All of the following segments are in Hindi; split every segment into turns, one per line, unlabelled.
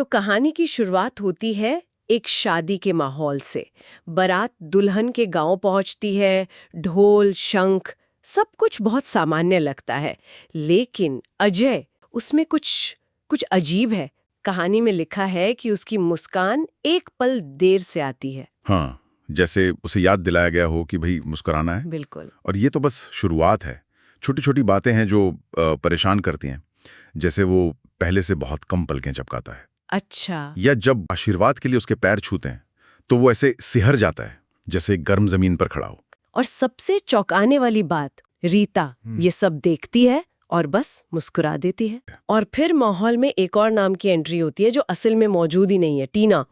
कहानी की शुरुआत होती है एक शादी के माहौल से। बारात दुल्हन के गांव पहुंचती है, ढोल शंख सब कुछ बहुत सामान्य लगता है। लेकिन अजय, उसमें कुछ कुछ अजीब है। कहानी में लिखा है कि उसकी मुस्कान एक पल देर से आती है।
हाँ, जैसे उसे याद दिलाया गया हो कि भाई मुस्कुराना है।
बिल्कुल।
और ये तो बस शुरुआत है। छोटी छोटी बातें हैं जो परेशान करती हैं। जैसे वो पहले से बहुत कम पलकें झपकाता है,
अच्छा।
या जब आशीर्वाद के लिए उसके पैर छूते हैं तो वो ऐसे सिहर जाता है जैसे गर्म जमीन पर खड़ा हो।
और सबसे चौंकाने वाली बात, रीता ये सब देखती है और बस मुस्कुरा देती है। और फिर माहौल में एक और नाम की एंट्री होती है जो असल में मौजूद ही नहीं है, टीना।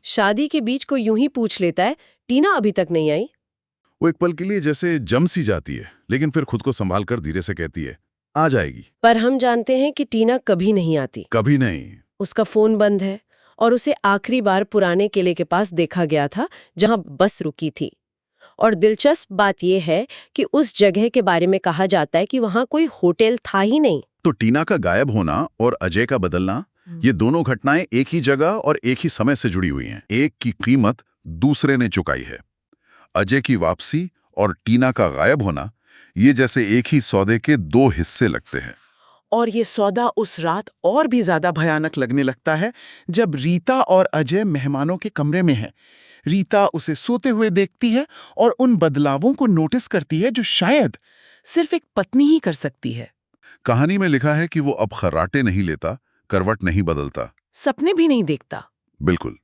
शादी के बीच को यूं ही पूछ लेता है, टीना अभी तक नहीं आई?
वो एक पल के लिए जैसे जम सी जाती है, लेकिन फिर खुद को संभाल कर धीरे से कहती है, आ जाएगी।
पर हम जानते हैं कि टीना कभी नहीं आती।
कभी नहीं।
उसका फोन बंद है और उसे आखिरी बार पुराने किले के पास देखा गया था जहां बस रुकी थी। और दिलचस्प बात यह है कि उस जगह के बारे में कहा जाता है कि वहां कोई होटल था ही नहीं।
तो टीना का गायब होना और अजय का बदलना, ये दोनों घटनाएं एक ही जगह और एक ही समय से जुड़ी हुई हैं। एक की कीमत दूसरे ने चुकाई है। अजय की वापसी और टीना का गायब होना, ये जैसे एक ही सौदे के दो हिस्से लगते हैं।
और ये सौदा उस रात और भी ज्यादा भयानक लगने लगता है जब रीता और अजय मेहमानों के कमरे में हैं। रीता उसे सोते हुए देखती है और उन बदलावों को नोटिस करती है जो शायद सिर्फ एक पत्नी ही कर सकती है।
कहानी में लिखा है कि वो अब खर्राटे नहीं लेता, करवट नहीं बदलता,
सपने भी नहीं देखता।
बिल्कुल।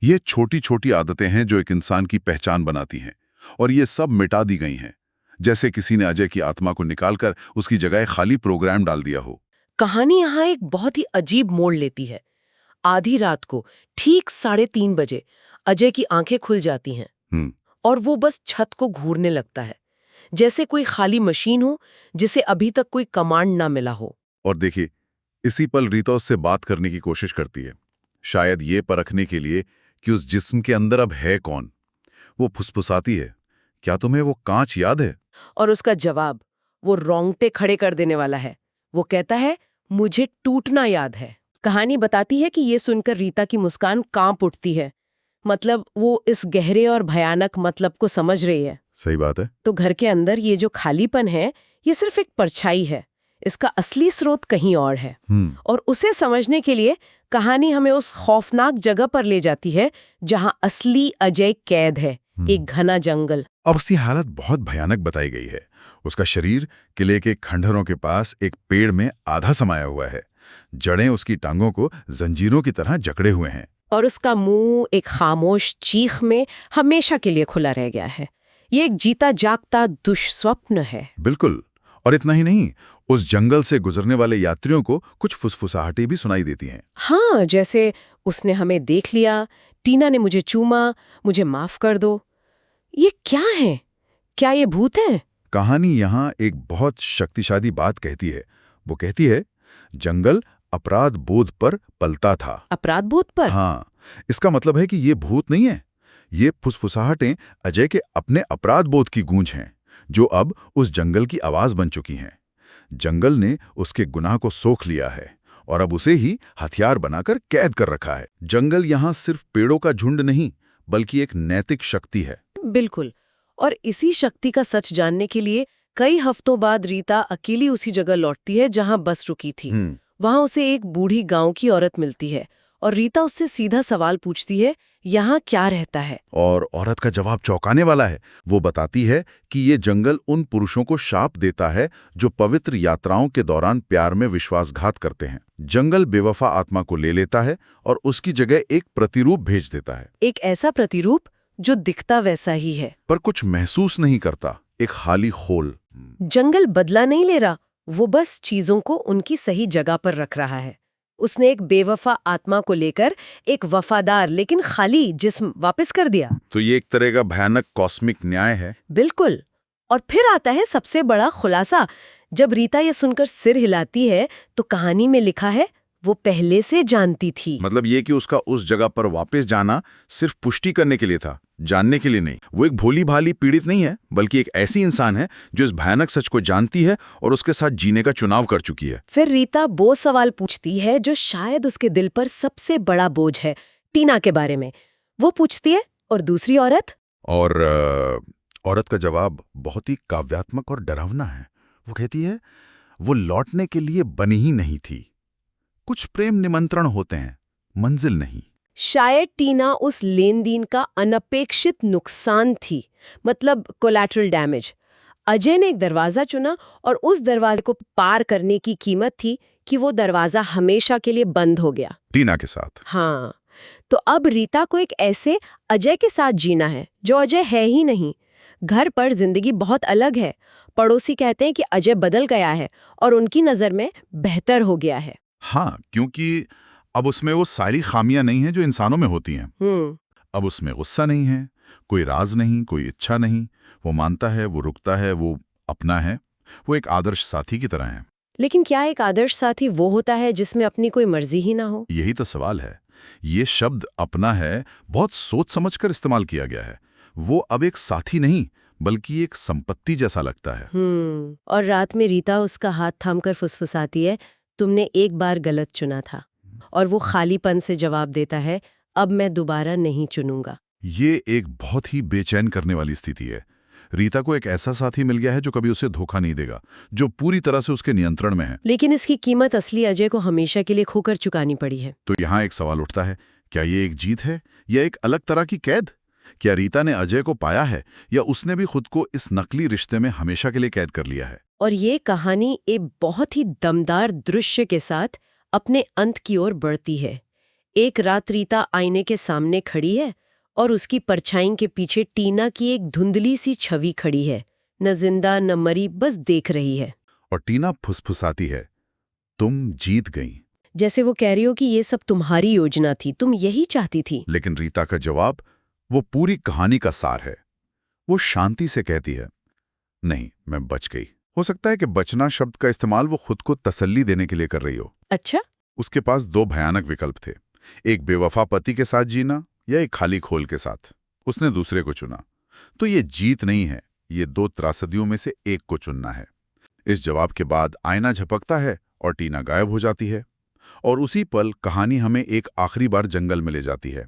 ये छोटी छोटी आदतें हैं जो एक इंसान की पहचान बनाती हैं, और ये सब मिटा दी गई हैं, जैसे किसी ने अजय की आत्मा को निकालकर उसकी जगह खाली प्रोग्राम डाल दिया हो।
कहानी यहाँ एक बहुत ही अजीब मोड़ लेती है। आधी रात को ठीक 3:30 बजे अजय की आंखें खुल जाती हैं और वो बस छत को घूरने लगता है, जैसे कोई खाली मशीन हो जिसे अभी तक कोई कमांड ना मिला हो।
और देखिए, इसी पल रीता उससे बात करने की कोशिश करती है, शायद ये परखने के लिए कि उस जिस्म के अंदर अब है कौन। वो फुसफुसाती है, क्या तुम्हें वो कांच याद है?
और उसका जवाब वो रोंगटे खड़े कर देने वाला है। वो कहता है, मुझे टूटना याद है। कहानी बताती है कि ये सुनकर रीता की मुस्कान कांप उठती है। मतलब वो इस गहरे और भयानक मतलब को समझ रही है।
सही बात है।
तो घर के अंदर ये जो खालीपन है, ये सिर्फ एक परछाई है। इसका असली स्रोत कहीं और है। और उसे समझने के लिए कहानी हमें उस खौफनाक जगह पर ले जाती है जहां असली अजय कैद है, एक घना जंगल।
अब उसकी हालत बहुत भयानक बताई गई है। उसका शरीर किले के खंडहरों के पास एक पेड़ में आधा समाया हुआ है। जड़ें उसकी टांगों को जंजीरों की तरह जकड़े हुए हैं।
और उसका मुंह एक खामोश चीख में हमेशा के लिए खुला रह गया है। ये एक जीता जागता दुष्स्वप्न है।
बिल्कुल। और इतना ही नहीं, उस जंगल से गुजरने वाले यात्रियों को कुछ फुसफुसाहटें भी सुनाई देती हैं।
हाँ, जैसे उसने हमें देख लिया, टीना ने मुझे चूमा, मुझे माफ कर दो। ये क्या है? क्या ये भूत हैं?
कहानी यहाँ एक बहुत शक्तिशाली बात कहती है। वो कहती है, जंगल अपराध बोध पर पलता था।
अपराध बोध पर?
हाँ, इसका मतलब है कि ये भूत नहीं है। ये फुसफुसाहटें अजय के अपने अपराध बोध की गूंज हैं, जो अब उस जंगल की आवाज बन चुकी हैं। जंगल ने उसके गुनाह को सोख लिया है और अब उसे ही हथियार बनाकर कैद कर रखा है। जंगल यहाँ सिर्फ पेड़ों का झुंड नहीं, बल्कि एक नैतिक शक्ति है।
बिल्कुल। और इसी शक्ति का सच जानने के लिए कई हफ्तों बाद रीता अकेली उसी जगह लौटती है जहां बस रुकी थी। वहां उसे एक बूढ़ी गांव की औरत मिलती है और रीता उससे सीधा सवाल पूछती है, यहाँ क्या रहता है?
और औरत का जवाब चौंकाने वाला है। वो बताती है कि ये जंगल उन पुरुषों को शाप देता है जो पवित्र यात्राओं के दौरान प्यार में विश्वासघात करते हैं। जंगल बेवफा आत्मा को ले लेता है और उसकी जगह एक प्रतिरूप भेज देता है।
एक ऐसा प्रतिरूप जो दिखता वैसा ही है,
पर कुछ महसूस नहीं करता, एक खाली खोल।
जंगल बदला नहीं ले रहा, वो बस चीजों को उनकी सही जगह पर रख रहा है। उसने एक बेवफा आत्मा को लेकर एक वफादार लेकिन खाली जिस्म वापस कर दिया।
तो ये एक तरह का भयानक कॉस्मिक न्याय है।
बिल्कुल। और फिर आता है सबसे बड़ा खुलासा। जब रीता ये सुनकर सिर हिलाती है तो कहानी में लिखा है, वो पहले से जानती थी।
मतलब ये कि उसका उस जगह पर वापस जाना सिर्फ पुष्टि करने के लिए था, जानने के लिए नहीं। वो एक भोली भाली पीड़ित नहीं है, बल्कि एक ऐसी इंसान है जो इस भयानक सच को जानती है और उसके साथ जीने का चुनाव कर चुकी है।
फिर रीता वो सवाल पूछती है जो शायद उसके दिल पर सबसे बड़ा बोझ है, टीना के बारे में। वो पूछती है, और दूसरी औरत?
और औरत का जवाब बहुत ही काव्यात्मक और डरावना है। वो कहती है, वो लौटने के लिए बनी ही नहीं थी। कुछ प्रेम निमंत्रण होते हैं, मंजिल नहीं।
शायद टीना उस लेन देन का अनपेक्षित नुकसान थी, मतलब कोलैटरल डैमेज। अजय ने एक दरवाजा चुना और उस दरवाजे को पार करने की कीमत थी कि वो दरवाजा हमेशा के लिए बंद हो गया।
टीना के साथ।
हाँ, तो अब रीता को एक ऐसे अजय के साथ जीना है जो अजय है ही नहीं। घर पर जिंदगी बहुत अलग है। पड़ोसी कहते हैं कि अजय बदल गया है और उनकी नजर में बेहतर हो गया है।
हाँ, क्योंकि अब उसमें वो सारी खामियां नहीं हैं जो इंसानों में होती हैं। अब उसमें गुस्सा नहीं है, कोई राज नहीं, कोई इच्छा नहीं। वो मानता है, वो रुकता है, वो अपना है। वो एक आदर्श साथी की तरह है।
लेकिन क्या एक आदर्श साथी वो होता है जिसमें अपनी कोई मर्जी ही ना हो?
यही तो सवाल है। ये शब्द अपना है बहुत सोच समझकर इस्तेमाल किया गया है। वो अब एक साथी नहीं, बल्कि एक संपत्ति जैसा लगता है।
और रात में रीता उसका हाथ थामकर फुसफुसाती है, तुमने एक बार गलत चुना था। और वो खालीपन से जवाब देता है, अब मैं दोबारा नहीं चुनूंगा।
ये एक बहुत ही बेचैन करने वाली स्थिति है। रीता को एक ऐसा साथी मिल गया है जो कभी उसे धोखा नहीं देगा, जो पूरी तरह से उसके नियंत्रण में है।
लेकिन इसकी कीमत असली अजय को हमेशा के लिए खोकर चुकानी पड़ी है।
तो यहाँ एक सवाल उठता है, क्या ये एक जीत है या एक अलग तरह की कैद? क्या रीता ने अजय को पाया है या उसने भी खुद को इस नकली रिश्ते में हमेशा के लिए कैद कर लिया है?
और ये कहानी एक बहुत ही दमदार दृश्य के साथ अपने अंत की ओर बढ़ती है। एक रात रीता आईने के सामने खड़ी है और उसकी परछाई के पीछे टीना की एक धुंधली सी छवि खड़ी है, न जिंदा न मरी, बस देख रही है।
और टीना फुसफुसाती है, तुम जीत गई।
जैसे वो कह रही हो कि ये सब तुम्हारी योजना थी, तुम यही चाहती थी।
लेकिन रीता का जवाब वो पूरी कहानी का सार है। वो शांति से कहती है, नहीं, मैं बच गई। हो सकता है कि बचना शब्द का इस्तेमाल वो खुद को तसल्ली देने के लिए कर रही हो।
अच्छा?
उसके पास दो भयानक विकल्प थे, एक बेवफा पति के साथ जीना या एक खाली खोल के साथ। उसने दूसरे को चुना। तो ये जीत नहीं है, ये दो त्रासदियों में से एक को चुनना है। इस जवाब के बाद आईना झपकता है और टीना गायब हो जाती है। और उसी पल कहानी हमें एक आखिरी बार जंगल में ले जाती है।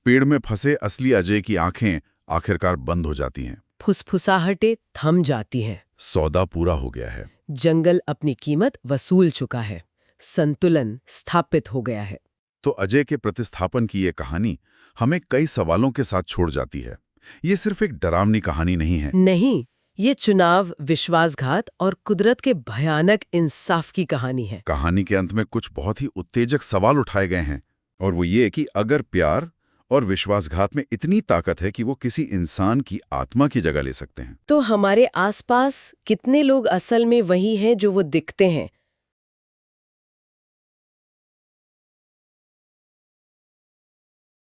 पेड़ में फंसे असली अजय की आंखें आखिरकार बंद हो जाती हैं।
फुसफुसाहटें थम जाती हैं।
सौदा पूरा हो गया है।
जंगल अपनी कीमत वसूल चुका है। संतुलन स्थापित हो गया है।
तो अजय के प्रतिस्थापन की ये कहानी हमें कई सवालों के साथ छोड़ जाती है। ये सिर्फ एक डरावनी कहानी नहीं है।
नहीं, ये चुनाव, विश्वासघात और कुदरत के भयानक इंसाफ की कहानी है।
कहानी के अंत में कुछ बहुत ही उत्तेजक सवाल उठाए गए हैं, और वो ये कि अगर प्यार और विश्वासघात में इतनी ताकत है कि वो किसी इंसान की आत्मा की जगह ले सकते हैं,
तो हमारे आसपास कितने लोग असल में वही हैं जो वो दिखते हैं,